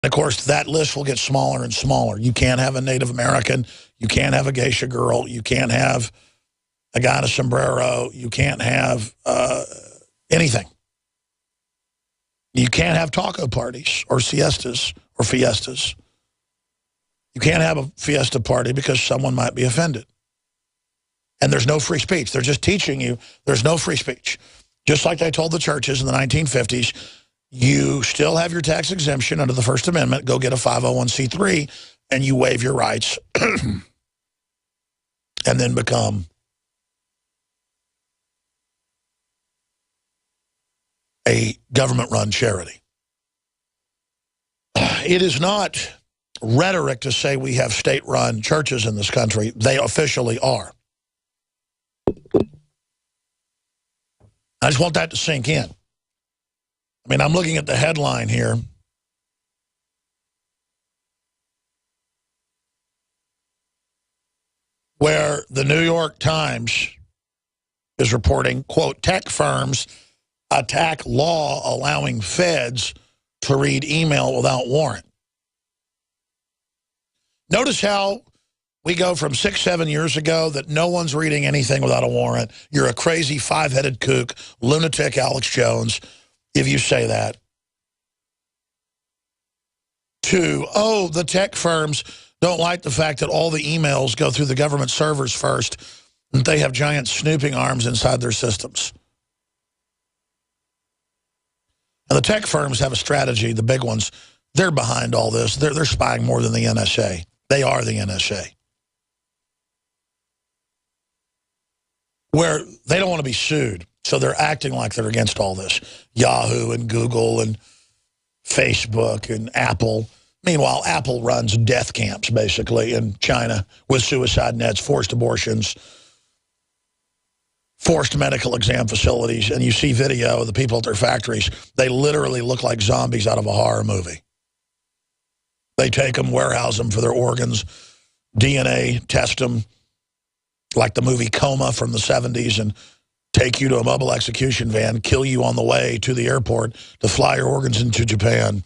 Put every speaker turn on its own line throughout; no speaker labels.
Of course, that list will get smaller and smaller. You can't have a Native American. You can't have a geisha girl. You can't have a guy in a sombrero. You can't have anything. You can't have taco parties or siestas or fiestas. You can't have a fiesta party because someone might be offended. And there's no free speech. They're just teaching you there's no free speech. Just like they told the churches in the 1950s, you still have your tax exemption under the First Amendment. Go get a 501c3 and you waive your rights and then become a government-run charity. It is not rhetoric to say we have state-run churches in this country. They officially are. I just want that to sink in. I mean, I'm looking at the headline here. Where the New York Times is reporting, quote, tech firms attack law allowing feds to read email without warrant. Notice how we go from 6-7 years ago that no one's reading anything without a warrant. You're a crazy five-headed kook, lunatic Alex Jones, if you say that. To, oh, the tech firms don't like the fact that all the emails go through the government servers first, and they have giant snooping arms inside their systems. And the tech firms have a strategy, the big ones. They're behind all this. They're spying more than the NSA. They are the NSA. Where they don't want to be sued, so they're acting like they're against all this. Yahoo and Google and Facebook and Apple. Meanwhile, Apple runs death camps, basically, in China with suicide nets, forced abortions, forced medical exam facilities, and you see video of the people at their factories. They literally look like zombies out of a horror movie. They take them, warehouse them for their organs, DNA, test them, like the movie Coma from the 70s, and take you to a mobile execution van, kill you on the way to the airport to fly your organs into Japan,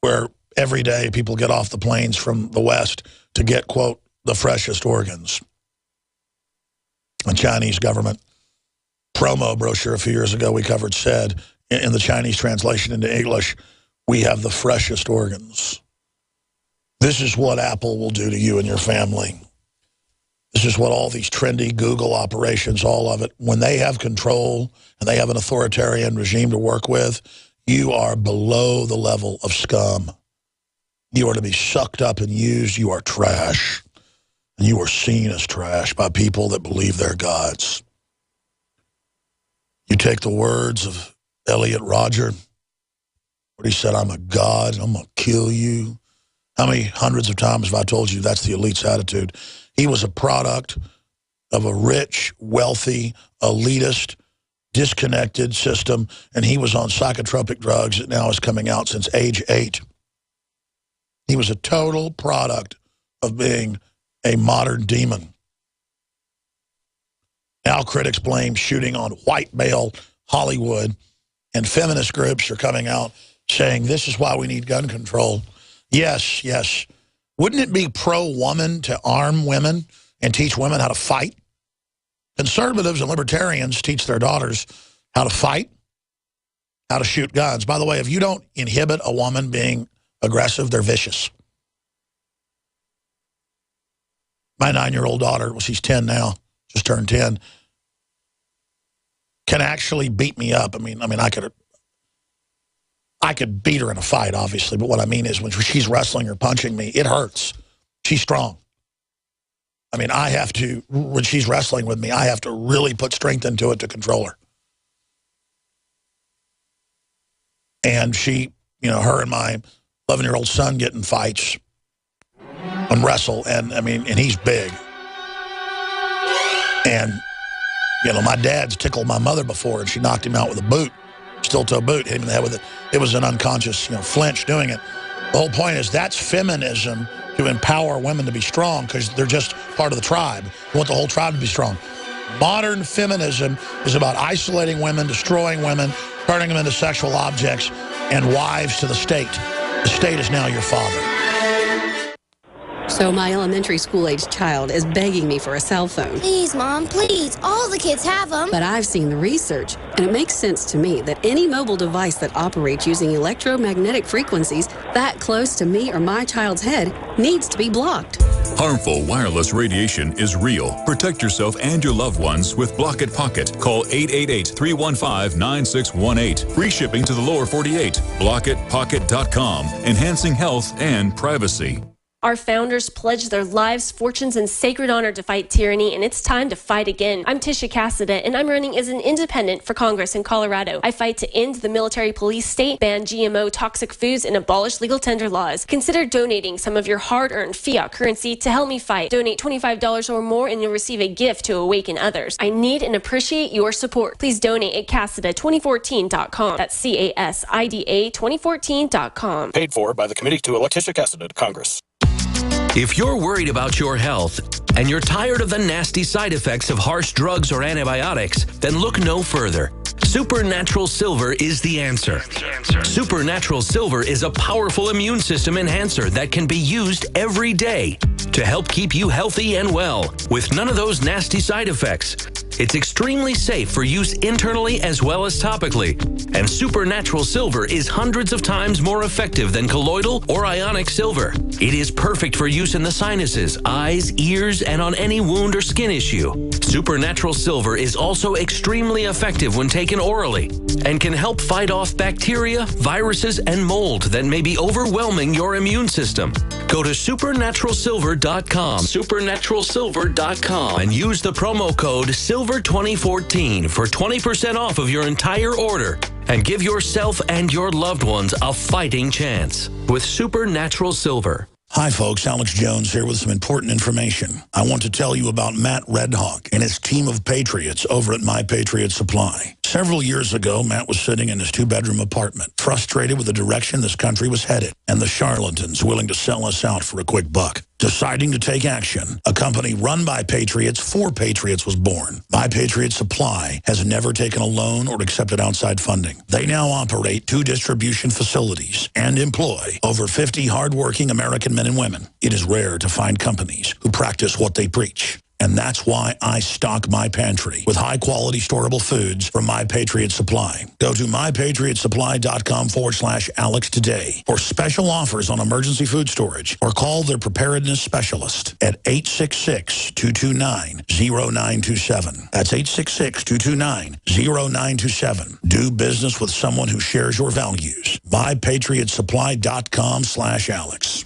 where every day people get off the planes from the West to get, quote, the freshest organs. The Chinese government promo brochure a few years ago we covered said, in the Chinese translation into English, we have the freshest organs. This is what Apple will do to you and your family. This is what all these trendy Google operations, all of it, when they have control and they have an authoritarian regime to work with, you are below the level of scum. You are to be sucked up and used. You are trash. And you are seen as trash by people that believe they're gods. You take the words of Elliot Rodger, where he said, I'm a god, I'm going to kill you. How many hundreds of times have I told you that's the elite's attitude? He was a product of a rich, wealthy, elitist, disconnected system, and he was on psychotropic drugs that now is coming out since age 8. He was a total product of being a modern demon. Now critics blame shooting on white male Hollywood, and feminist groups are coming out saying this is why we need gun control. Yes, yes. Wouldn't it be pro-woman to arm women and teach women how to fight? Conservatives and libertarians teach their daughters how to fight, how to shoot guns. By the way, if you don't inhibit a woman being aggressive, they're vicious. My 9-year-old daughter, well, she's 10 now, just turned 10, can actually beat me up. I mean, I could beat her in a fight, obviously, but what I mean is when she's wrestling or punching me, it hurts. She's strong. I mean, I have to, when she's wrestling with me, I have to really put strength into it to control her. And she, you know, her and my 11-year-old son get in fights and wrestle, and I mean, and he's big. And, you know, my dad's tickled my mother before, and she knocked him out with a boot. Steel-toe boot, hit him in the head with it. It was an unconscious, you know, flinch doing it. The whole point is that's feminism to empower women to be strong because they're just part of the tribe. We want the whole tribe to be strong. Modern feminism is about isolating women, destroying women, turning them into sexual objects and wives to the state. The state is now your father.
So my elementary school-aged child is begging me for a cell phone.
Please, Mom, please. All the kids have them.
But I've seen the research, and it makes sense to me that any mobile device that operates using electromagnetic frequencies that close to me or my child's head needs to be blocked.
Harmful wireless radiation is real. Protect yourself and your loved ones with Block It Pocket. Call 888-315-9618. Free shipping to the lower 48. BlockItPocket.com. Enhancing health and privacy.
Our founders pledged their lives, fortunes, and sacred honor to fight tyranny, and it's time to fight again. I'm Tisha Cassada, and I'm running as an independent for Congress in Colorado. I fight to end the military police state, ban GMO toxic foods, and abolish legal tender laws. Consider donating some of your hard-earned fiat currency to help me fight. Donate $25 or more, and you'll receive a gift to awaken others. I need and appreciate your support. Please donate at Cassada2014.com. That's CASIDA 2014.com.
Paid for by the Committee to elect Tisha Cassada to Congress.
If you're worried about your health and you're tired of the nasty side effects of harsh drugs or antibiotics, then look no further. Supernatural Silver is the answer. Supernatural Silver is a powerful immune system enhancer that can be used every day to help keep you healthy and well with none of those nasty side effects. It's extremely safe for use internally as well as topically. And Supernatural Silver is hundreds of times more effective than colloidal or ionic silver. It is perfect for use in the sinuses, eyes, ears, and on any wound or skin issue. Supernatural Silver is also extremely effective when taken orally and can help fight off bacteria, viruses, and mold that may be overwhelming your immune system. Go to supernaturalsilver.com, supernaturalsilver.com, and use the promo code SILVER2014 for 20% off of your entire order. And give yourself and your loved ones a fighting chance with Supernatural Silver.
Hi, folks. Alex Jones here with some important information. I want to tell you about Matt Redhawk and his team of patriots over at My Patriot Supply. Several years ago, Matt was sitting in his two-bedroom apartment, frustrated with the direction this country was headed and the charlatans willing to sell us out for a quick buck. Deciding to take action, a company run by patriots for patriots was born. My Patriot Supply has never taken a loan or accepted outside funding. They now operate 2 distribution facilities and employ over 50 hardworking American men and women. It is rare to find companies who practice what they preach. And that's why I stock my pantry with high-quality storable foods from My Patriot Supply. Go to mypatriotsupply.com/Alex today for special offers on emergency food storage, or call their preparedness specialist at 866-229-0927. That's 866-229-0927. Do business with someone who shares your values. mypatriotsupply.com/Alex.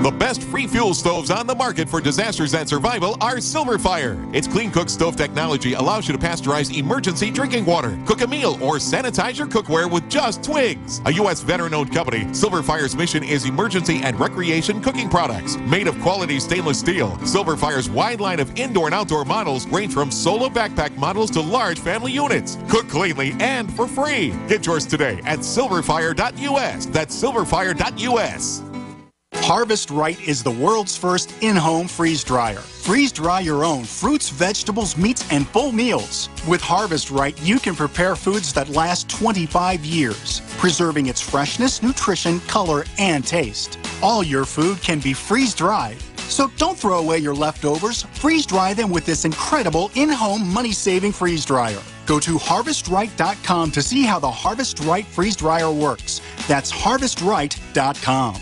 The best free fuel stoves on the market for disasters and survival are Silverfire. Its Clean Cook stove technology allows you to pasteurize emergency drinking water, cook a meal, or sanitize your cookware with just twigs. A U.S. veteran-owned company, Silverfire's mission is emergency and recreation cooking products. Made of quality stainless steel, Silverfire's wide line of indoor and outdoor models range from solo backpack models to large family units. Cook cleanly and for free. Get yours today at silverfire.us. That's silverfire.us.
Harvest Right is the world's first in-home freeze dryer. Freeze dry your own fruits, vegetables, meats, and full meals. With Harvest Right, you can prepare foods that last 25 years, preserving its freshness, nutrition, color, and taste. All your food can be freeze-dried. So don't throw away your leftovers. Freeze-dry them with this incredible in-home money-saving freeze dryer. Go to HarvestRight.com to see how the Harvest Right freeze dryer works. That's HarvestRight.com.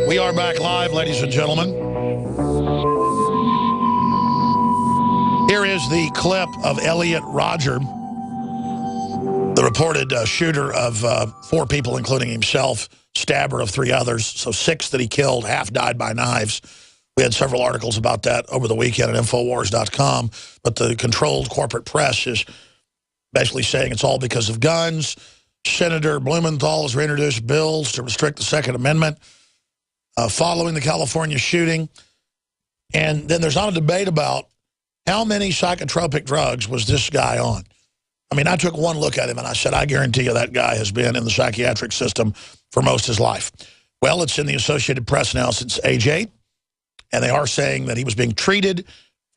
We are back live, ladies and gentlemen. Here is the clip of Elliot Rodger, the reported shooter of 4 people, including himself, stabber of 3 others, so 6 that he killed, half died by knives. We had several articles about that over the weekend at Infowars.com, but the controlled corporate press is basically saying it's all because of guns. Senator Blumenthal has reintroduced bills to restrict the Second Amendment. following the California shooting. And then there's not a debate about how many psychotropic drugs was this guy on. I mean, I took one look at him and I said, I guarantee you that guy has been in the psychiatric system for most of his life. Well, it's in the Associated Press now since age 8. And they are saying that he was being treated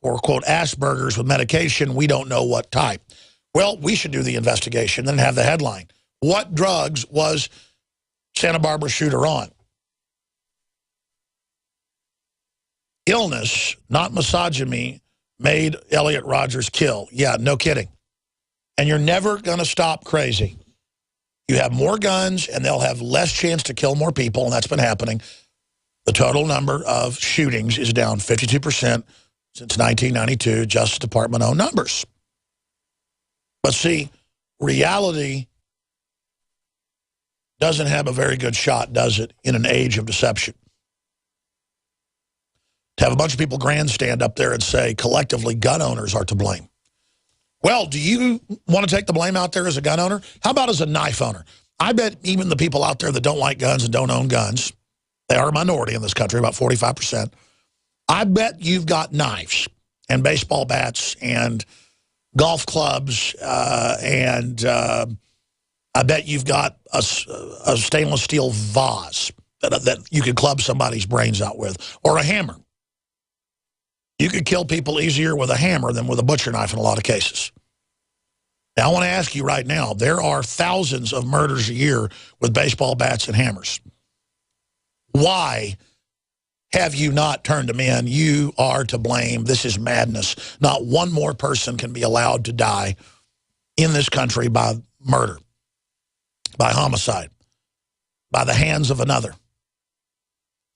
for, quote, Asperger's with medication. We don't know what type. Well, we should do the investigation and have the headline. What drugs was Santa Barbara shooter on? Illness, not misogyny, made Elliot Rodgers kill. Yeah, no kidding. And you're never going to stop crazy. You have more guns, and they'll have less chance to kill more people, and that's been happening. The total number of shootings is down 52% since 1992, Justice Department own numbers. But see, reality doesn't have a very good shot, does it, in an age of deception? To have a bunch of people grandstand up there and say, collectively, gun owners are to blame. Well, do you want to take the blame out there as a gun owner? How about as a knife owner? I bet even the people out there that don't like guns and don't own guns, they are a minority in this country, about 45%. I bet you've got knives and baseball bats and golf clubs and I bet you've got a stainless steel vase that you could club somebody's brains out with, or a hammer. You could kill people easier with a hammer than with a butcher knife in a lot of cases. Now, I want to ask you right now, there are thousands of murders a year with baseball bats and hammers. Why have you not turned them in? You are to blame. This is madness. Not one more person can be allowed to die in this country by murder, by homicide, by the hands of another.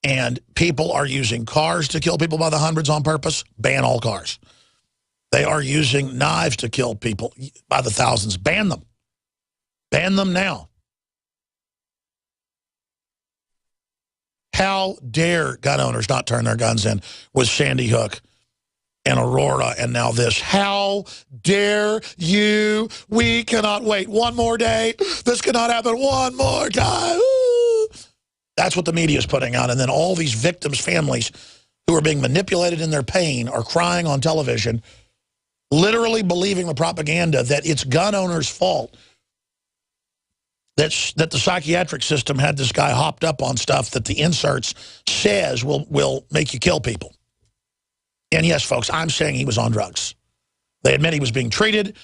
And people are using cars to kill people by the hundreds on purpose. Ban all cars. They are using knives to kill people by the thousands. Ban them. Ban them now. How dare gun owners not turn their guns in with Sandy Hook and Aurora and now this? How dare you? We cannot wait one more day. This cannot happen one more time. Ooh. That's what the media is putting out. And then all these victims' families who are being manipulated in their pain are crying on television, literally believing the propaganda that it's gun owners' fault that the psychiatric system had this guy hopped up on stuff that the inserts says will make you kill people. And yes, folks, I'm saying he was on drugs. They admit he was being treated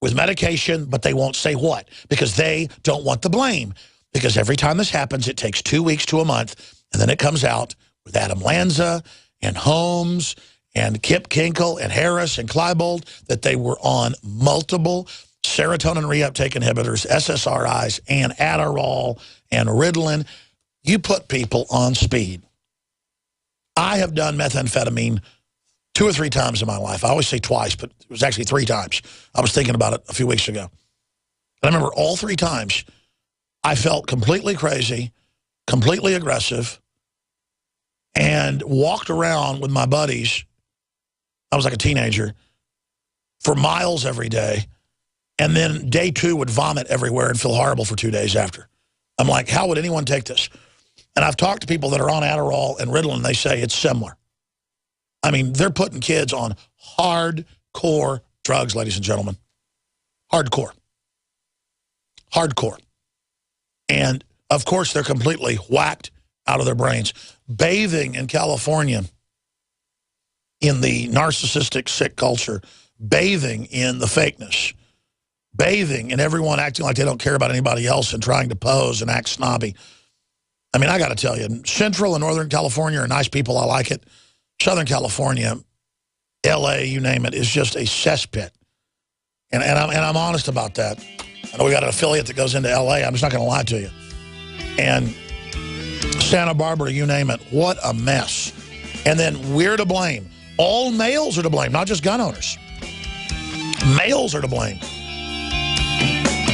with medication, but they won't say what, because they don't want the blame. Because every time this happens, it takes 2 weeks to a month, and then it comes out with Adam Lanza and Holmes and Kip Kinkle and Harris and Klebold that they were on multiple serotonin reuptake inhibitors, SSRIs, and Adderall and Ritalin. You put people on speed. I have done methamphetamine 2 or 3 times in my life. I always say twice, but it was actually 3 times. I was thinking about it a few weeks ago. And I remember all 3 times I felt completely crazy, completely aggressive, and walked around with my buddies. I was like a teenager for miles every day. And then day 2 would vomit everywhere and feel horrible for 2 days after. I'm like, how would anyone take this? And I've talked to people that are on Adderall and Ritalin, and they say it's similar. I mean, they're putting kids on hardcore drugs, ladies and gentlemen. Hardcore. Hardcore. And, of course, they're completely whacked out of their brains. Bathing in California in the narcissistic, sick culture, bathing in the fakeness, bathing in everyone acting like they don't care about anybody else and trying to pose and act snobby. I mean, I got to tell you, Central and Northern California are nice people. I like it. Southern California, L.A., you name it, is just a cesspit. And I'm honest about that. I know we got an affiliate that goes into L.A. I'm just not going to lie to you. And Santa Barbara, you name it, what a mess. And then we're to blame. All males are to blame, not just gun owners. Males are to blame.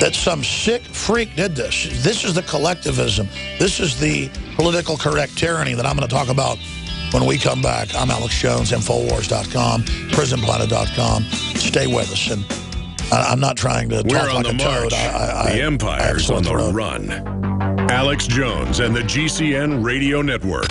That some sick freak did this. This is the collectivism. This is the political correct tyranny that I'm going to talk about when we come back. I'm Alex Jones, Infowars.com, PrisonPlanet.com. Stay with us. And I'm not trying to talk like a toad.
The Empire's on the run. Alex Jones and the GCN Radio Network.